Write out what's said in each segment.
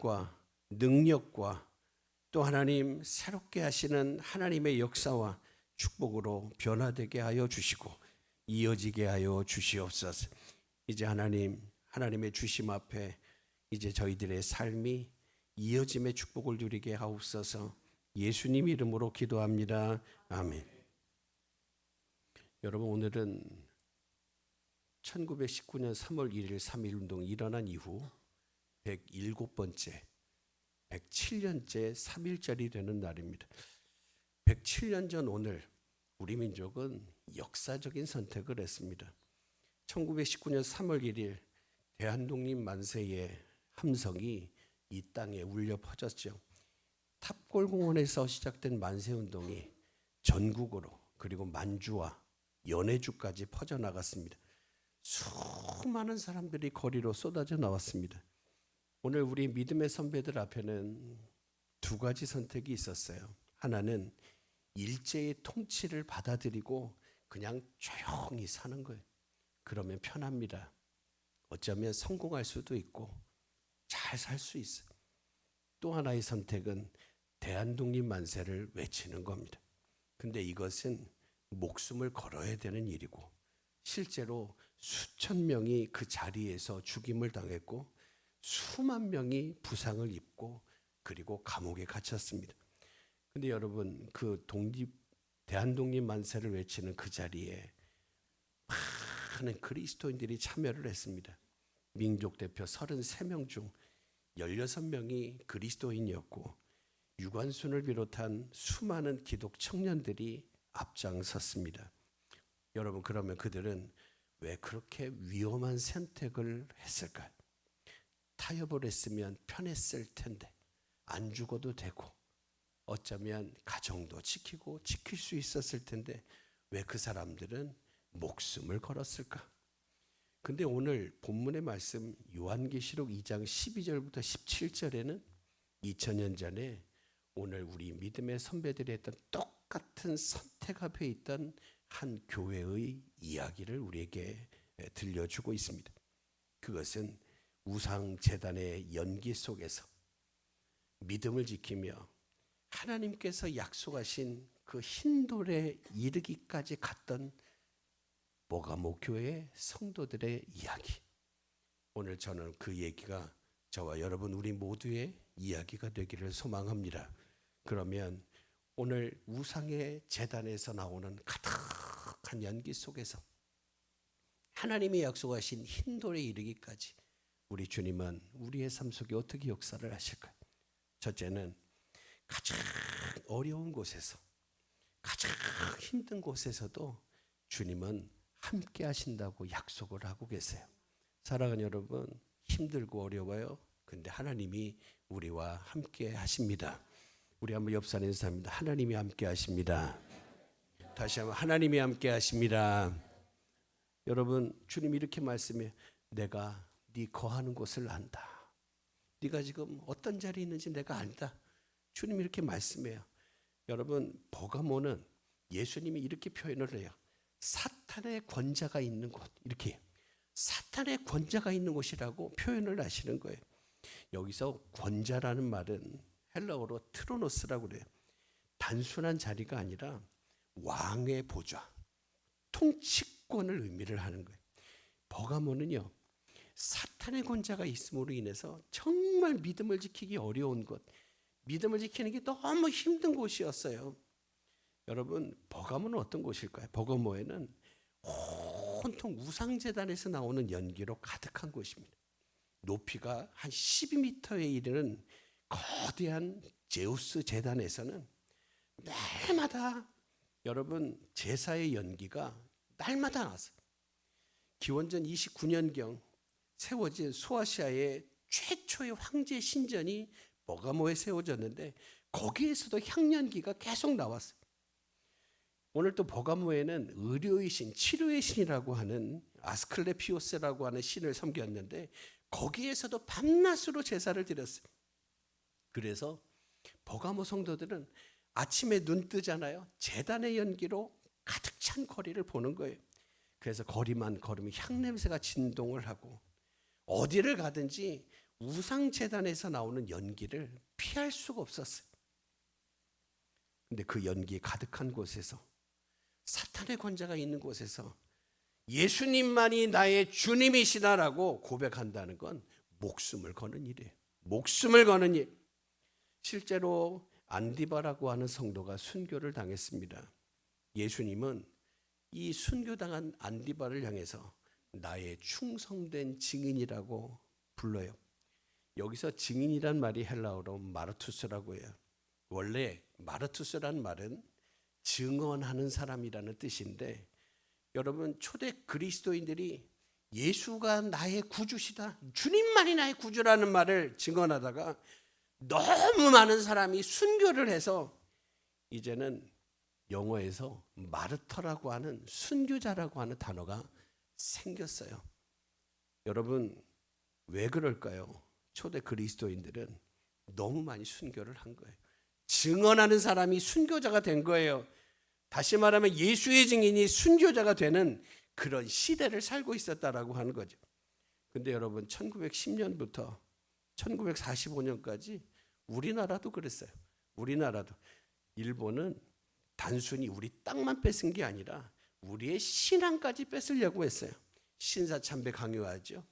힘과 능력과 또 하나님 새롭게 하시는 하나님의 역사와 축복으로 변화되게 하여 주시고 이어지게 하여 주시옵소서. 이제 하나님의 주심 앞에 이제 저희들의 삶이 이어짐의 축복을 누리게 하옵소서. 예수님 이름으로 기도합니다. 아멘. 여러분, 오늘은 1919년 3월 1일 3.1 운동이 일어난 이후 107번째 107년째 3.1절이 되는 날입니다. 107년 전 오늘 우리 민족은 역사적인 선택을 했습니다. 1919년 3월 1일 대한독립 만세의 함성이 이 땅에 울려 퍼졌죠. 탑골공원에서 시작된 만세운동이 전국으로 그리고 만주와 연해주까지 퍼져나갔습니다. 수많은 사람들이 거리로 쏟아져 나왔습니다. 오늘 우리 믿음의 선배들 앞에는 두 가지 선택이 있었어요. 하나는 일제의 통치를 받아들이고 그냥 조용히 사는 거예요. 그러면 편합니다. 어쩌면 성공할 수도 있고 잘 살 수 있어요. 또 하나의 선택은 대한독립 만세를 외치는 겁니다. 근데 이것은 목숨을 걸어야 되는 일이고 실제로 수천 명이 그 자리에서 죽임을 당했고 수만 명이 부상을 입고 그리고 감옥에 갇혔습니다. 근데 여러분, 그 대한독립 만세를 외치는 그 자리에 많은 그리스도인들이 참여를 했습니다. 민족 대표 33명 중 16명이 그리스도인이었고 유관순을 비롯한 수많은 기독 청년들이 앞장섰습니다. 여러분, 그러면 그들은 왜 그렇게 위험한 선택을 했을까요? 타협을 했으면 편했을 텐데, 안 죽어도 되고 어쩌면 가정도 지키고 지킬 수 있었을 텐데 왜 그 사람들은 목숨을 걸었을까? 근데 오늘 본문의 말씀 요한계시록 2장 12절부터 17절에는 2000년 전에 오늘 우리 믿음의 선배들이 했던 똑같은 선택 앞에 있던 한 교회의 이야기를 우리에게 들려주고 있습니다. 그것은 우상제단의 연기 속에서 믿음을 지키며 하나님께서 약속하신 그 흰돌에 이르기까지 갔던 모가모 교회 성도들의 이야기. 오늘 저는 그 얘기가 저와 여러분 우리 모두의 이야기가 되기를 소망합니다. 그러면 오늘 우상의 제단에서 나오는 가득한 연기 속에서 하나님이 약속하신 흰돌에 이르기까지 우리 주님은 우리의 삶 속에 어떻게 역사를 하실까요? 첫째는 가장 어려운 곳에서, 가장 힘든 곳에서도 주님은 함께 하신다고 약속을 하고 계세요. 사랑하는 여러분, 힘들고 어려워요. 근데 하나님이 우리와 함께 하십니다. 우리 한번 옆 사람 인사합니다. 하나님이 함께 하십니다. 다시 한번 하나님이 함께 하십니다. 여러분, 주님이 이렇게 말씀해요. 내가 네 거하는 곳을 안다. 네가 지금 어떤 자리에 있는지 내가 안다. 주님이 이렇게 말씀해요. 여러분, 버가모는 예수님이 이렇게 표현을 해요. 사탄의 권자가 있는 곳, 이렇게 사탄의 권자가 있는 곳이라고 표현을 하시는 거예요. 여기서 권자라는 말은 헬라어로 트로노스라고 그래요. 단순한 자리가 아니라 왕의 보좌, 통치권을 의미를 하는 거예요. 버가모는요, 사탄의 권자가 있음으로 인해서 정말 믿음을 지키기 어려운 곳, 믿음을 지키는 게 너무 힘든 곳이었어요. 여러분, 버가모는 어떤 곳일까요? 버가모에는 온통 우상제단에서 나오는 연기로 가득한 곳입니다. 높이가 한 12m에 이르는 거대한 제우스 제단에서는 날마다 여러분 제사의 연기가 날마다 나왔어요. 기원전 29년경 세워진 소아시아의 최초의 황제 신전이 버가모에 세워졌는데 거기에서도 향연기가 계속 나왔어요. 오늘 또 버가모에는 의료의 신, 치료의 신이라고 하는 아스클레피오스라고 하는 신을 섬겼는데 거기에서도 밤낮으로 제사를 드렸어요. 그래서 버가모 성도들은 아침에 눈 뜨잖아요. 제단의 연기로 가득 찬 거리를 보는 거예요. 그래서 거리만 걸으면 향냄새가 진동을 하고 어디를 가든지 우상제단에서 나오는 연기를 피할 수가 없었어요. 근데 그 연기 가득한 곳에서, 사탄의 권자가 있는 곳에서 예수님만이 나의 주님이시다라고 고백한다는 건 목숨을 거는 일이에요. 목숨을 거는 일. 실제로 안디바라고 하는 성도가 순교를 당했습니다. 예수님은 이 순교당한 안디바를 향해서 나의 충성된 증인이라고 불러요. 여기서 증인이란 말이 헬라어로 마르투스라고 해요. 원래 마르투스란 말은 증언하는 사람이라는 뜻인데, 여러분 초대 그리스도인들이 예수가 나의 구주시다, 주님만이 나의 구주라는 말을 증언하다가 너무 많은 사람이 순교를 해서 이제는 영어에서 마르터라고 하는, 순교자라고 하는 단어가 생겼어요. 여러분 왜 그럴까요? 초대 그리스도인들은 너무 많이 순교를 한 거예요. 증언하는 사람이 순교자가 된 거예요. 다시 말하면 예수의 증인이 순교자가 되는 그런 시대를 살고 있었다라고 하는 거죠. 근데 여러분 1910년부터 1945년까지 우리나라도 그랬어요. 우리나라도. 일본은 단순히 우리 땅만 뺏은 게 아니라 우리의 신앙까지 뺏으려고 했어요. 신사참배 강요하죠.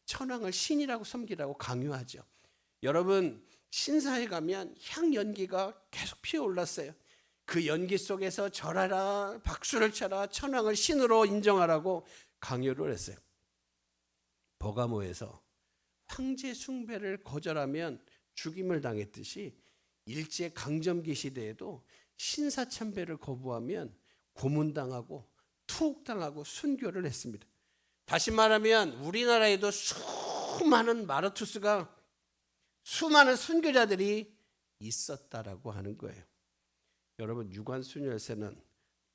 천황을 신이라고 섬기라고 강요하죠. 여러분 신사에 가면 향연기가 계속 피어올랐어요. 그 연기 속에서 절하라, 박수를 쳐라, 천황을 신으로 인정하라고 강요를 했어요. 버가모에서 황제 숭배를 거절하면 죽임을 당했듯이 일제 강점기 시대에도 신사참배를 거부하면 고문당하고 투옥당하고 순교를 했습니다. 다시 말하면 우리나라에도 수많은 마르투스가, 수많은 순교자들이 있었다라고 하는 거예요. 여러분 유관순열세는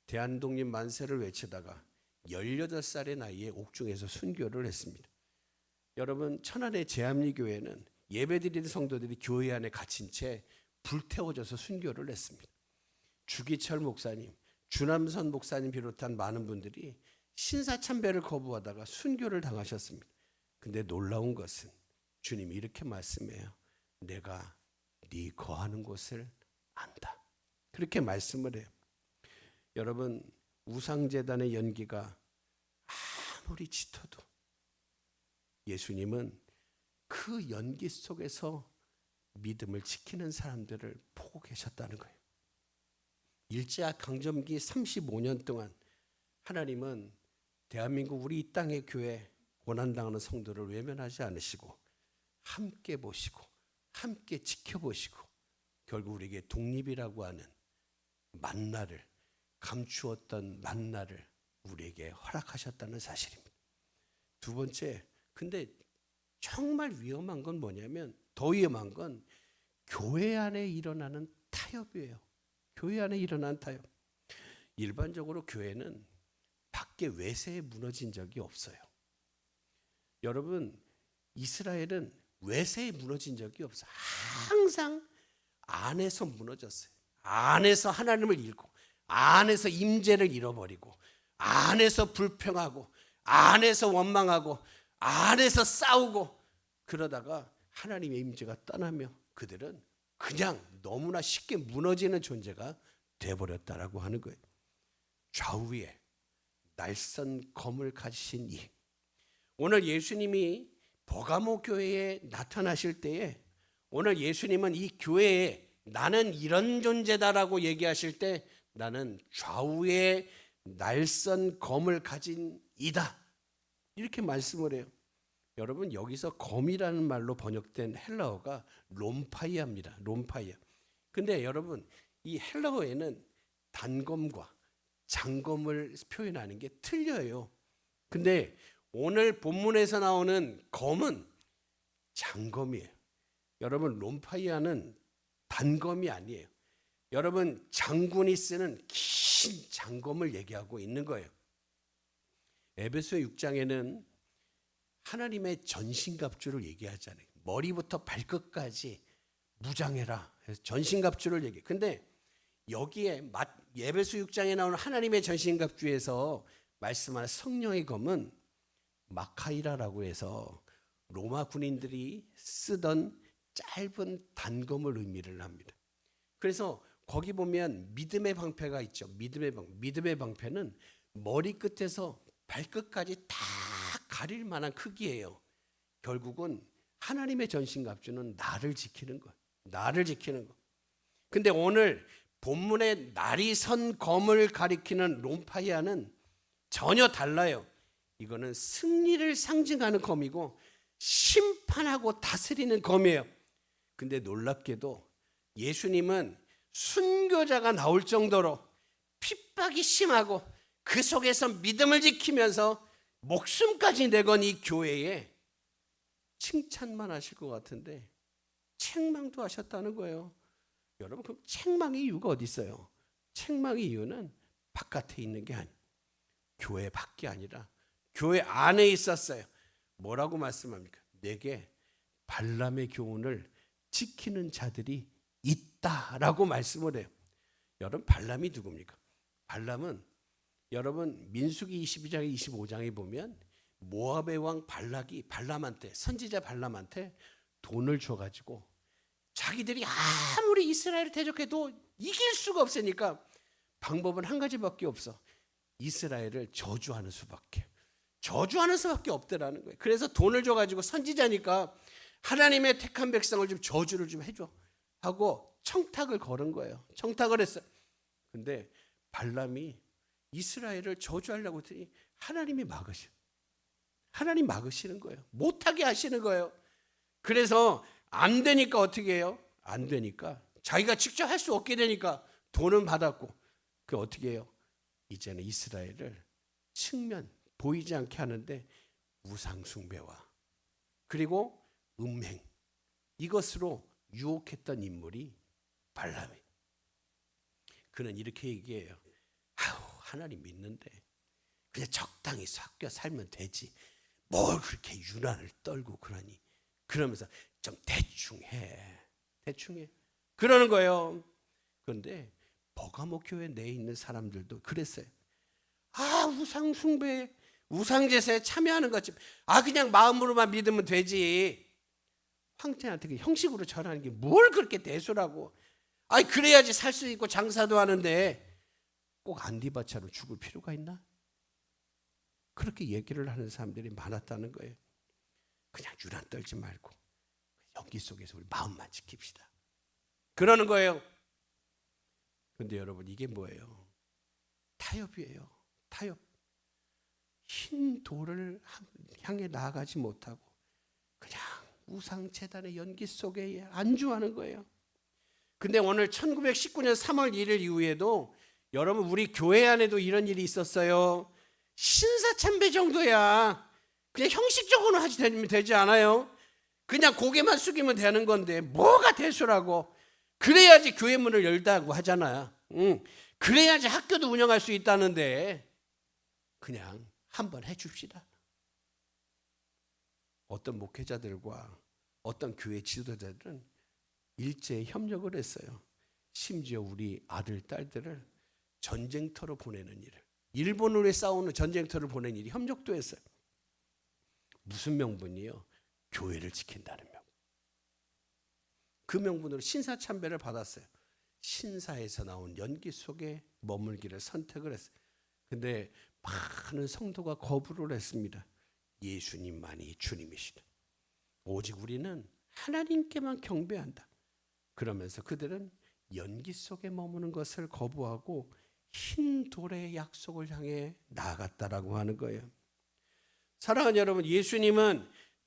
대한독립 만세를 외치다가 18살의 나이에 옥중에서 순교를 했습니다. 여러분 천안의 제암리교회는 예배드리는 성도들이 교회 안에 갇힌 채 불태워져서 순교를 했습니다. 주기철 목사님, 주남선 목사님 비롯한 많은 분들이 신사참배를 거부하다가 순교를 당하셨습니다. 근데 놀라운 것은 주님이 이렇게 말씀해요. 내가 네 거하는 곳을 안다. 그렇게 말씀을 해요. 여러분 우상제단의 연기가 아무리 짙어도 예수님은 그 연기 속에서 믿음을 지키는 사람들을 보고 계셨다는 거예요. 일제 강점기 35년 동안 하나님은 대한민국 우리 이 땅의 교회 고난당하는 성도를 외면하지 않으시고 함께 보시고 함께 지켜보시고 결국 우리에게 독립이라고 하는 만나를, 감추었던 만나를 우리에게 허락하셨다는 사실입니다. 두 번째, 근데 정말 위험한 건 뭐냐면, 더 위험한 건 교회 안에 일어나는 타협이에요. 교회 안에 일어나는 타협. 일반적으로 교회는 밖에 외세에 무너진 적이 없어요. 여러분 이스라엘은 외세에 무너진 적이 없어요. 항상 안에서 무너졌어요. 안에서 하나님을 잃고, 안에서 임재를 잃어버리고, 안에서 불평하고, 안에서 원망하고, 안에서 싸우고, 그러다가 하나님의 임재가 떠나며 그들은 그냥 너무나 쉽게 무너지는 존재가 되어버렸다라고 하는 거예요. 좌우에 날선 검을 가지신 이, 오늘 예수님이 버가모 교회에 나타나실 때에, 오늘 예수님은 이 교회에 나는 이런 존재다라고 얘기하실 때 나는 좌우에 날선 검을 가진 이다 이렇게 말씀을 해요. 여러분 여기서 검이라는 말로 번역된 헬라어가 롬파이아입니다. 롬파이아. 근데 여러분 이 헬라어에는 단검과 장검을 표현하는 게 틀려요. 근데 오늘 본문에서 나오는 검은 장검이에요. 여러분 롬파이아는 단검이 아니에요. 여러분 장군이 쓰는 긴 장검을 얘기하고 있는 거예요. 에베소 6장에는 하나님의 전신갑주를 얘기하잖아요. 머리부터 발끝까지 무장해라 해서 전신갑주를 얘기해요. 근데 여기에 에베소 6장에 나오는 하나님의 전신갑주에서 말씀하는 성령의 검은 마카이라라고 해서 로마 군인들이 쓰던 짧은 단검을 의미를 합니다. 그래서 거기 보면 믿음의 방패가 있죠. 믿음의 방패는 머리 끝에서 발끝까지 다 가릴 만한 크기예요. 결국은 하나님의 전신갑주는 나를 지키는 것. 나를 지키는 것. 근데 오늘 본문에 날이 선 검을 가리키는 롬파이아는 전혀 달라요. 이거는 승리를 상징하는 검이고 심판하고 다스리는 검이에요. 근데 놀랍게도 예수님은 순교자가 나올 정도로 핍박이 심하고 그 속에서 믿음을 지키면서 목숨까지 내건 이 교회에 칭찬만 하실 것 같은데 책망도 하셨다는 거예요. 여러분, 그럼 책망의 이유가 어디 있어요? 책망의 이유는 바깥에 있는 게 아니에요. 교회 밖이 아니라 교회 안에 있었어요. 뭐라고 말씀합니까? 내게 발람의 교훈을 지키는 자들이 있다라고 말씀을 해요. 여러분, 발람이 누굽니까? 발람은 여러분 민수기 22장 25장에 보면 모압의 왕 발락이 발람한테, 선지자 발람한테 돈을 줘가지고 자기들이 아무리 이스라엘을 대적해도 이길 수가 없으니까 방법은 한 가지밖에 없어. 이스라엘을 저주하는 수밖에 없더라는 거예요. 그래서 돈을 줘가지고 선지자니까 하나님의 택한 백성을 좀 저주를 좀 해줘 하고 청탁을 걸은 거예요. 청탁을 했어요. 근데 발람이 이스라엘을 저주하려고 했더니 하나님 막으시는 거예요. 못하게 하시는 거예요. 그래서 안 되니까 어떻게 해요? 안 되니까 자기가 직접 할 수 없게 되니까 돈은 받았고 그 어떻게 해요? 이제는 이스라엘을 측면 보이지 않게 하는데 우상 숭배와 그리고 음행 이것으로 유혹했던 인물이 발람이에요. 그는 이렇게 얘기해요. 하나님 믿는데 그냥 적당히 섞여 살면 되지. 뭘 그렇게 유난을 떨고 그러니. 그러면서 좀 대충 해. 그러는 거예요. 그런데 버가모 교회 내에 있는 사람들도 그랬어요. 우상 숭배, 우상 제사에 참여하는 것지. 그냥 마음으로만 믿으면 되지. 황제한테 형식으로 절하는 게 뭘 그렇게 대수라고. 그래야지 살 수 있고 장사도 하는데 꼭 안디바차로 죽을 필요가 있나? 그렇게 얘기를 하는 사람들이 많았다는 거예요. 그냥 유난 떨지 말고 연기 속에서 우리 마음만 지킵시다. 그러는 거예요. 그런데 여러분, 이게 뭐예요? 타협이에요. 타협. 흰 돌을 향해 나아가지 못하고 그냥 우상 제단의 연기 속에 안주하는 거예요. 근데 오늘 1919년 3월 1일 이후에도 여러분, 우리 교회 안에도 이런 일이 있었어요. 신사참배 정도야. 그냥 형식적으로 되지 않아요. 그냥 고개만 숙이면 되는 건데 뭐가 대수라고. 그래야지 교회 문을 열다고 하잖아요. 그래야지 학교도 운영할 수 있다는데 그냥 한번 해줍시다. 어떤 목회자들과 어떤 교회 지도자들은 일제에 협력을 했어요. 심지어 우리 아들, 딸들을 전쟁터로 보내는 일을, 일본으로 싸우는 전쟁터를 보내는 일이 협력도 했어요. 무슨 명분이요? 교회를 지킨다는 명분. 그 명분으로 신사참배를 받았어요. 신사에서 나온 연기 속에 머물기를 선택을 했어요. 근데 많은 성도가 거부를 했습니다. 예수님만이 주님이시다. 오직 우리는 하나님께만 경배한다. 그러면서 그들은 연기 속에 머무는 것을 거부하고 흰 돌의 약속을 향해 나아갔다라고 하는 거예요. 사랑하는 여러분, 예수님은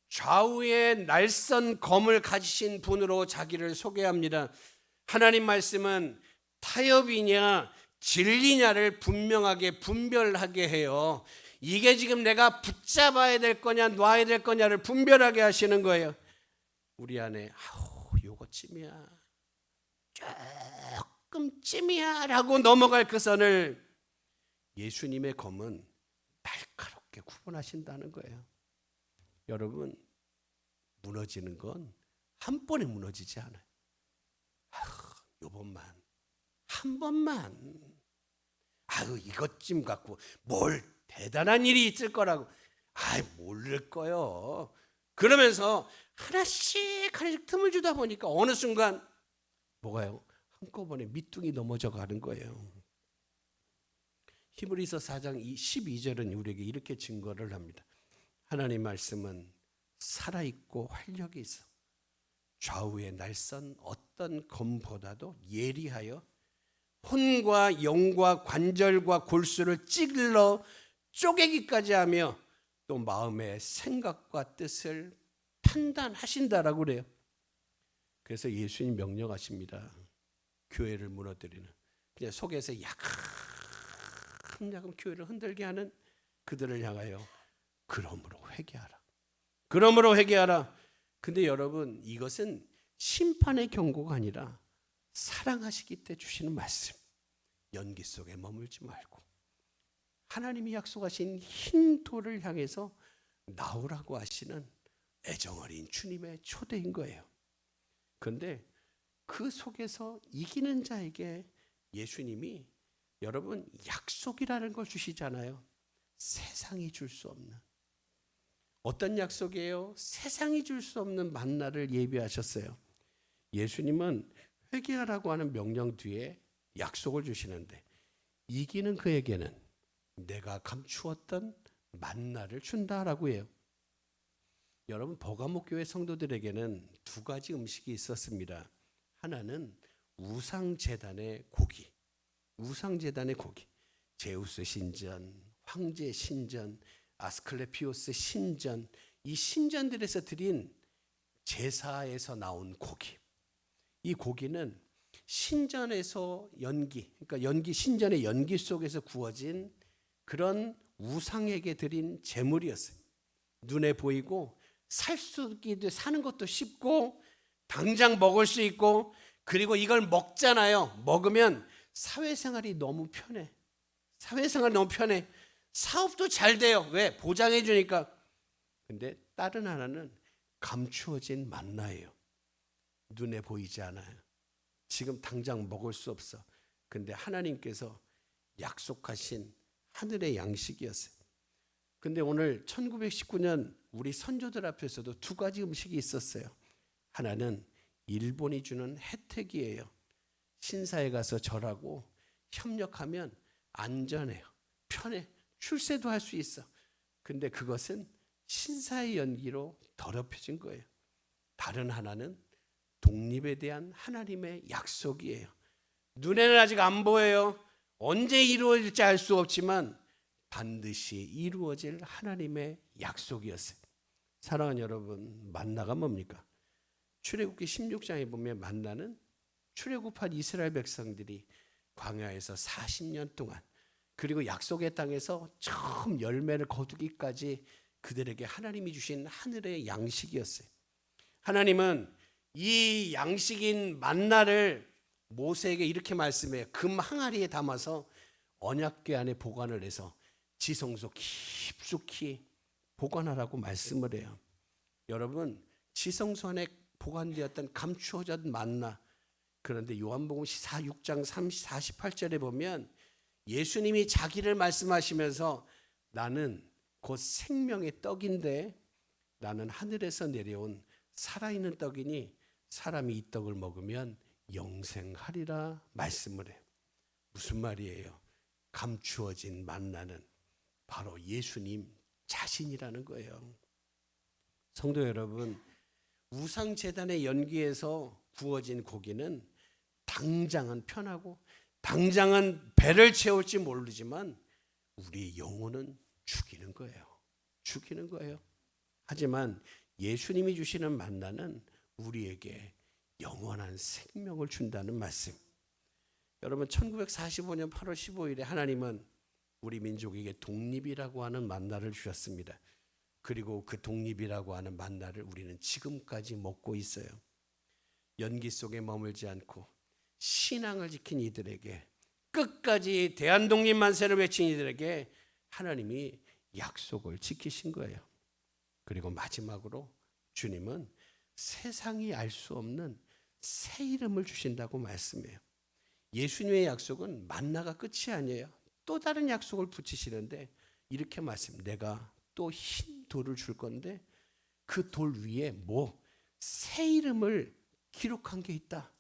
좌우의 날선 검을 가지신 분으로 자기를 소개합니다. 하나님 말씀은 타협이냐 진리냐를 분명하게 분별하게 해요. 이게 지금 내가 붙잡아야 될 거냐 놔야 될 거냐를 분별하게 하시는 거예요. 우리 안에 요거쯤이야, 조금쯤이야 라고 넘어갈 그 선을 예수님의 검은 날카롭게 구분하신다는 거예요. 여러분, 무너지는 건 한 번에 무너지지 않아요. 요번만, 한 번만, 이것쯤 갖고 뭘 대단한 일이 있을 거라고 모를 거요. 그러면서 하나씩 틈을 주다 보니까 어느 순간 뭐가요? 한꺼번에 밑둥이 넘어져 가는 거예요. 히브리서 4장 12절은 우리에게 이렇게 증거를 합니다. 하나님 말씀은 살아있고 활력이 있어 좌우에 날선 어떤 검보다도 예리하여 혼과 영과 관절과 골수를 찔러 쪼개기까지 하며 또 마음의 생각과 뜻을 판단하신다라고 그래요. 그래서 예수님 명령하십니다. 교회를 무너뜨리는, 그냥 속에서 야금야금 교회를 흔들게 하는 그들을 향하여 그러므로 회개하라. 그러므로 회개하라. 근데 여러분, 이것은 심판의 경고가 아니라 사랑하시기 때 주시는 말씀. 연기 속에 머물지 말고 하나님이 약속하신 흰 돌을 향해서 나오라고 하시는 애정어린 주님의 초대인 거예요. 그런데 그 속에서 이기는 자에게 예수님이 여러분 약속이라는 걸 주시잖아요. 세상이 줄 수 없는. 어떤 약속이에요? 세상이 줄 수 없는 만나를 예비하셨어요. 예수님은 회개하라고 하는 명령 뒤에 약속을 주시는데 이기는 그에게는 내가 감추었던 만나를 준다라고 해요. 여러분, 버가모 교회 성도들에게는 두 가지 음식이 있었습니다. 하나는 우상제단의 고기, 제우스 신전, 황제 신전, 아스클레피오스 신전, 이 신전들에서 드린 제사에서 나온 고기. 이 고기는 신전에서 그러니까 신전의 연기 속에서 구워진 그런 우상에게 드린 제물이었어요. 눈에 보이고 사는 것도 쉽고 당장 먹을 수 있고, 그리고 이걸 먹잖아요. 먹으면 사회생활이 너무 편해. 사업도 잘 돼요. 왜? 보장해 주니까. 근데 다른 하나는 감추어진 만나예요. 눈에 보이지 않아요. 지금 당장 먹을 수 없어. 근데 하나님께서 약속하신 하늘의 양식이었어요. 근데 오늘 1919년 우리 선조들 앞에서도 두 가지 음식이 있었어요. 하나는 일본이 주는 혜택이에요. 신사에 가서 절하고 협력하면 안전해요. 편해. 출세도 할 수 있어. 근데 그것은 신사의 연기로 더럽혀진 거예요. 다른 하나는 독립에 대한 하나님의 약속이에요. 눈에는 아직 안 보여요. 언제 이루어질지 알 수 없지만 반드시 이루어질 하나님의 약속이었어요. 사랑하는 여러분, 만나가 뭡니까? 출애굽기 16장에 보면 만나는 출애굽한 이스라엘 백성들이 광야에서 40년 동안, 그리고 약속의 땅에서 처음 열매를 거두기까지 그들에게 하나님이 주신 하늘의 양식이었어요. 하나님은 이 양식인 만나를 모세에게 이렇게 말씀해요. 금 항아리에 담아서 언약궤 안에 보관을 해서 지성소 깊숙이 보관하라고 말씀을 해요. 여러분, 지성소 안에 보관되었던 감추어진 만나, 그런데 요한복음 6장 48절에 보면 예수님이 자기를 말씀하시면서 나는 곧 생명의 떡인데 나는 하늘에서 내려온 살아있는 떡이니 사람이 이 떡을 먹으면 영생하리라 말씀을 해요. 무슨 말이에요? 감추어진 만나는 바로 예수님 자신이라는 거예요. 성도 여러분, 우상제단의 연기에서 구워진 고기는 당장은 편하고 당장은 배를 채울지 모르지만 우리의 영혼은 죽이는 거예요. 하지만 예수님이 주시는 만나는 우리에게 영원한 생명을 준다는 말씀. 여러분, 1945년 8월 15일에 하나님은 우리 민족에게 독립이라고 하는 만나를 주셨습니다. 그리고 그 독립이라고 하는 만나를 우리는 지금까지 먹고 있어요. 연기 속에 머물지 않고 신앙을 지킨 이들에게, 끝까지 대한독립 만세를 외친 이들에게 하나님이 약속을 지키신 거예요. 그리고 마지막으로 주님은 세상이 알 수 없는 새 이름을 주신다고 말씀해요. 예수님의 약속은 만나가 끝이 아니에요. 또 다른 약속을 붙이시는데 이렇게 말씀, 내가 또 흰 돌을 줄 건데 그 돌 위에 새 이름을 기록한 게 있다.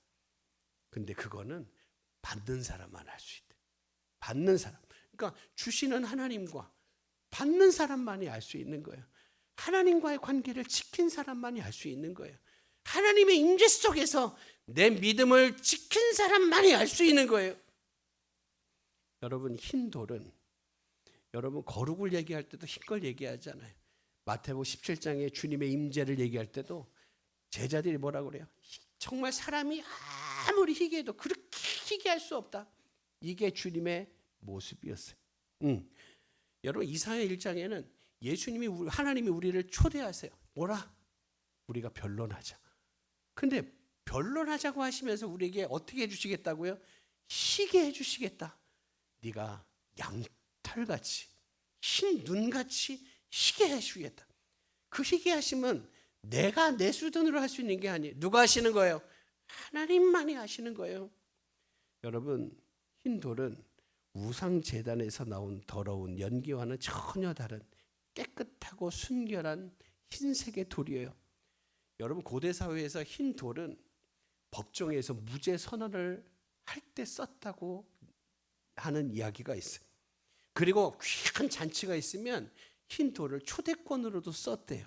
근데 그거는 받는 사람만 알 수 있대. 받는 사람. 그러니까 주시는 하나님과 받는 사람만이 알 수 있는 거예요. 하나님과의 관계를 지킨 사람만이 알 수 있는 거예요. 하나님의 임재 속에서 내 믿음을 지킨 사람만이 알 수 있는 거예요. 여러분, 흰 돌은, 여러분 거룩을 얘기할 때도 흰 걸 얘기하잖아요. 마태복음 17장에 주님의 임재를 얘기할 때도 제자들이 뭐라고 그래요? 정말 사람이 아무리 희게해도 그렇게 희게할 수 없다. 이게 주님의 모습이었어요. 여러분, 이사야 1장에는 하나님이 우리를 초대하세요. 뭐라? 우리가 변론하자. 근데 변론하자고 하시면서 우리에게 어떻게 해주시겠다고요? 희게 해주시겠다. 네가 양털같이 흰 눈같이 희게 해주겠다. 그 희게 하시면 내가 내 수준으로 할 수 있는 게 아니에요. 누가 하시는 거예요? 하나님만이 하시는 거예요. 여러분, 흰 돌은 우상제단에서 나온 더러운 연기와는 전혀 다른 깨끗하고 순결한 흰색의 돌이에요. 여러분, 고대 사회에서 흰 돌은 법정에서 무죄 선언을 할 때 썼다고 하는 이야기가 있어요. 그리고 귀한 잔치가 있으면 흰 돌을 초대권으로도 썼대요.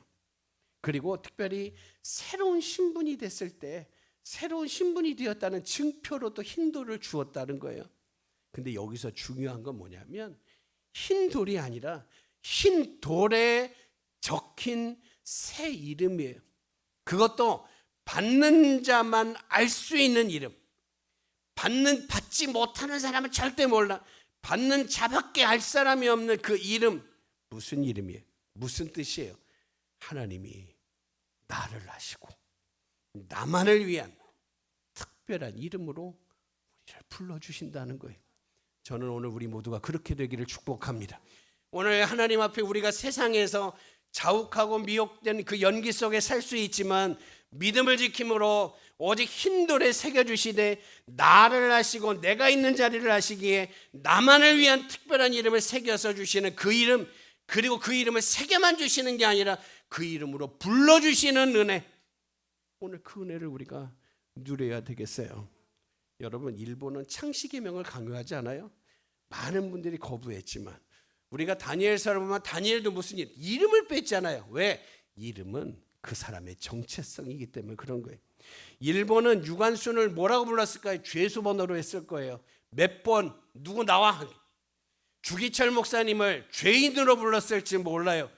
그리고 특별히 새로운 신분이 됐을 때 새로운 신분이 되었다는 증표로도 흰 돌을 주었다는 거예요. 근데 여기서 중요한 건 뭐냐면 흰 돌이 아니라 흰 돌에 적힌 새 이름이에요. 그것도 받는 자만 알 수 있는 이름. 받지 못하는 사람은 절대 몰라. 받는 자밖에 알 사람이 없는 그 이름. 무슨 이름이에요? 무슨 뜻이에요? 하나님이 나를 아시고 나만을 위한 특별한 이름으로 우리를 불러주신다는 거예요. 저는 오늘 우리 모두가 그렇게 되기를 축복합니다. 오늘 하나님 앞에 우리가 세상에서 자욱하고 미혹된 그 연기 속에 살 수 있지만 믿음을 지킴으로 오직 흰 돌에 새겨주시되 나를 아시고 내가 있는 자리를 아시기에 나만을 위한 특별한 이름을 새겨서 주시는 그 이름, 그리고 그 이름을 새겨만 주시는 게 아니라 그 이름으로 불러주시는 은혜, 오늘 그 은혜를 우리가 누려야 되겠어요. 여러분, 일본은 창씨계명을 강요하지 않아요? 많은 분들이 거부했지만 우리가 다니엘서를 보면 다니엘도 무슨 이름을 뺐잖아요. 왜? 이름은 그 사람의 정체성이기 때문에 그런 거예요. 일본은 유관순을 뭐라고 불렀을까요? 죄수번호로 했을 거예요. 몇 번, 누구 나와. 주기철 목사님을 죄인으로 불렀을지 몰라요.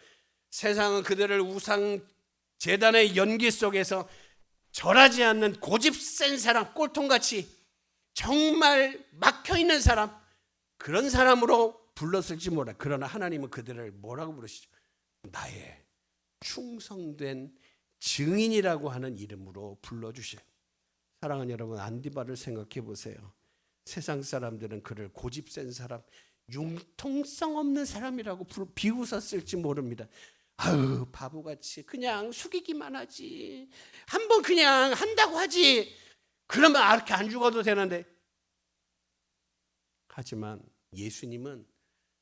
세상은 그들을 우상 제단의 연기 속에서 절하지 않는 고집 센 사람, 꼴통같이 정말 막혀있는 사람, 그런 사람으로 불렀을지 몰라요. 그러나 하나님은 그들을 뭐라고 부르시죠? 나의 충성된 증인이라고 하는 이름으로 불러주셔요. 사랑하는 여러분, 안디바를 생각해 보세요. 세상 사람들은 그를 고집 센 사람, 융통성 없는 사람이라고 비웃었을지 모릅니다. 아유, 바보같이 그냥 숙이기만 하지, 한번 그냥 한다고 하지, 그러면 이렇게 안 죽어도 되는데. 하지만 예수님은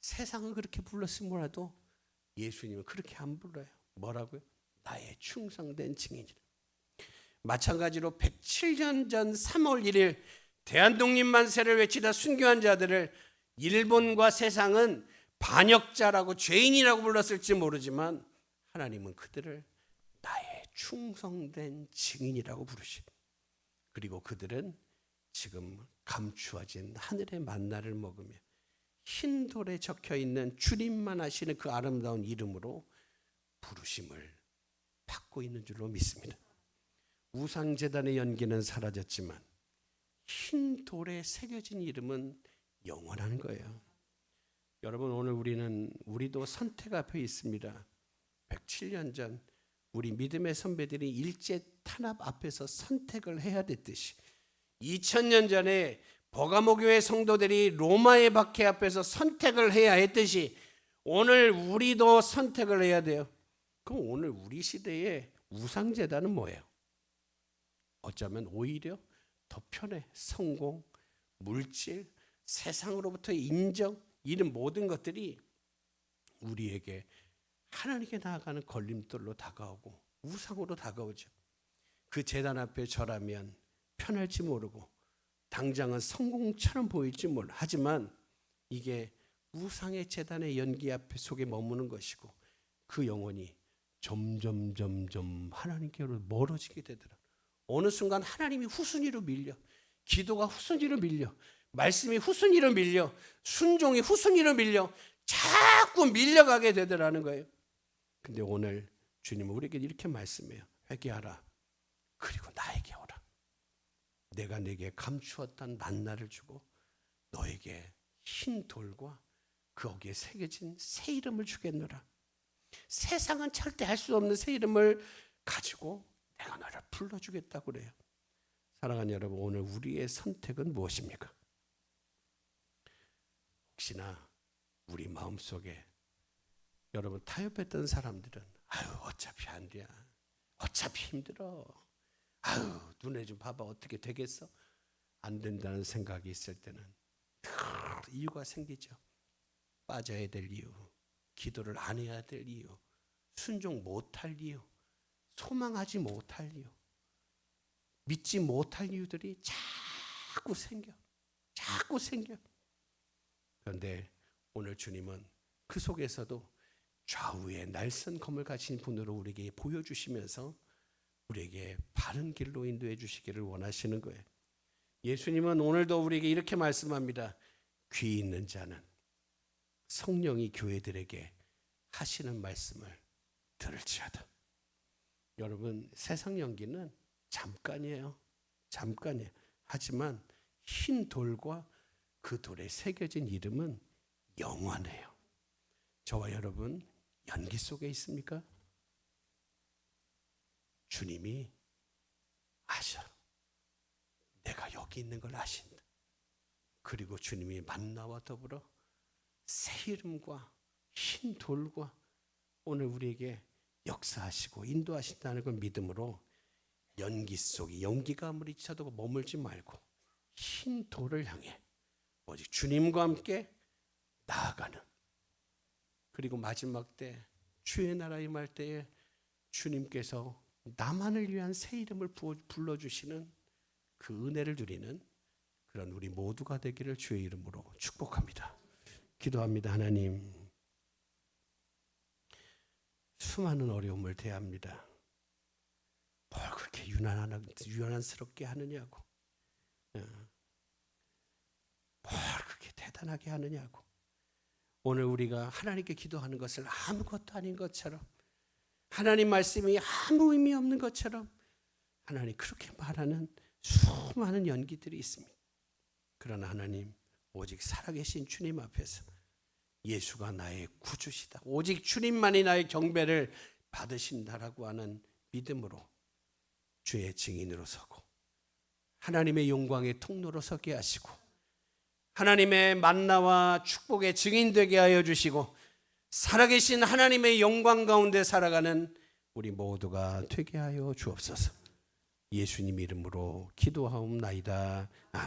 세상은 그렇게 불렀으면 몰라도 예수님은 그렇게 안 불러요. 뭐라고요? 나의 충성된 증인이라. 마찬가지로 107년 전 3월 1일 대한독립 만세를 외치다 순교한 자들을 일본과 세상은 반역자라고 죄인이라고 불렀을지 모르지만 하나님은 그들을 나의 충성된 증인이라고 부르시고, 그리고 그들은 지금 감추어진 하늘의 만나를 먹으며 흰 돌에 적혀있는 주님만 하시는 그 아름다운 이름으로 부르심을 받고 있는 줄로 믿습니다. 우상제단의 연기는 사라졌지만 흰 돌에 새겨진 이름은 영원한 거예요. 여러분, 오늘 우리도 선택 앞에 있습니다. 107년 전 우리 믿음의 선배들이 일제 탄압 앞에서 선택을 해야 됐듯이 2000년 전에 버가모교회 성도들이 로마의 박해 앞에서 선택을 해야 했듯이 오늘 우리도 선택을 해야 돼요. 그럼 오늘 우리 시대의 우상제단은 뭐예요? 어쩌면 오히려 더 편해. 성공, 물질, 세상으로부터의 인정, 이런 모든 것들이 우리에게 하나님께 나아가는 걸림돌로 다가오고 우상으로 다가오죠. 그 제단 앞에 절하면 편할지 모르고 당장은 성공처럼 보일지 몰라. 하지만 이게 우상의 제단의 연기 앞에 속에 머무는 것이고 그 영혼이 점점 하나님께로 멀어지게 되더라. 어느 순간 하나님이 후순위로 밀려, 기도가 후순위로 밀려, 말씀이 후순위로 밀려, 순종이 후순위로 밀려, 자꾸 밀려가게 되더라는 거예요. 근데 오늘 주님은 우리에게 이렇게 말씀해요. 회개하라. 그리고 나에게 오라. 내가 네게 감추었던 만나를 주고 너에게 흰 돌과 거기에 새겨진 새 이름을 주겠노라. 세상은 절대 할 수 없는 새 이름을 가지고 내가 너를 불러주겠다고 그래요. 사랑하는 여러분, 오늘 우리의 선택은 무엇입니까? 혹시나 우리 마음속에 여러분 타협했던 사람들은 아유 어차피 안 돼, 어차피 힘들어, 아유 눈에 좀 봐봐 어떻게 되겠어, 안 된다는 생각이 있을 때는 이유가 생기죠. 빠져야 될 이유, 기도를 안 해야 될 이유, 순종 못할 이유, 소망하지 못할 이유, 믿지 못할 이유들이 자꾸 생겨. 그런데 오늘 주님은 그 속에서도 좌우에 날선 검을 가진 분으로 우리에게 보여주시면서 우리에게 바른 길로 인도해 주시기를 원하시는 거예요. 예수님은 오늘도 우리에게 이렇게 말씀합니다. 귀 있는 자는 성령이 교회들에게 하시는 말씀을 들을지어다. 여러분, 세상 연기는 잠깐이에요. 하지만 흰 돌과 그 돌에 새겨진 이름은 영원해요. 저와 여러분 연기 속에 있습니까? 주님이 아셔. 내가 여기 있는 걸 아신다. 그리고 주님이 만나와 더불어 새 이름과 흰 돌과 오늘 우리에게 역사하시고 인도하신다는 걸 믿음으로 연기 속에 연기가 아무리 쳐도 머물지 말고 흰 돌을 향해 오직 주님과 함께 나아가는, 그리고 마지막 때 주의 나라 임할 때에 주님께서 나만을 위한 새 이름을 불러주시는 그 은혜를 누리는 그런 우리 모두가 되기를 주의 이름으로 축복합니다. 기도합니다. 하나님, 수많은 어려움을 대합니다. 뭘 그렇게 유난스럽게 하느냐고, 뭘 그렇게 대단하게 하느냐고. 오늘 우리가 하나님께 기도하는 것을 아무것도 아닌 것처럼, 하나님 말씀이 아무 의미 없는 것처럼 하나님 그렇게 말하는 수많은 연기들이 있습니다. 그러나 하나님, 오직 살아계신 주님 앞에서 예수가 나의 구주시다, 오직 주님만이 나의 경배를 받으신다라고 하는 믿음으로 주의 증인으로 서고 하나님의 영광의 통로로 서게 하시고 하나님의 만나와 축복의 증인 되게 하여 주시고 살아계신 하나님의 영광 가운데 살아가는 우리 모두가 되게 하여 주옵소서. 예수님 이름으로 기도하옵나이다. 아멘.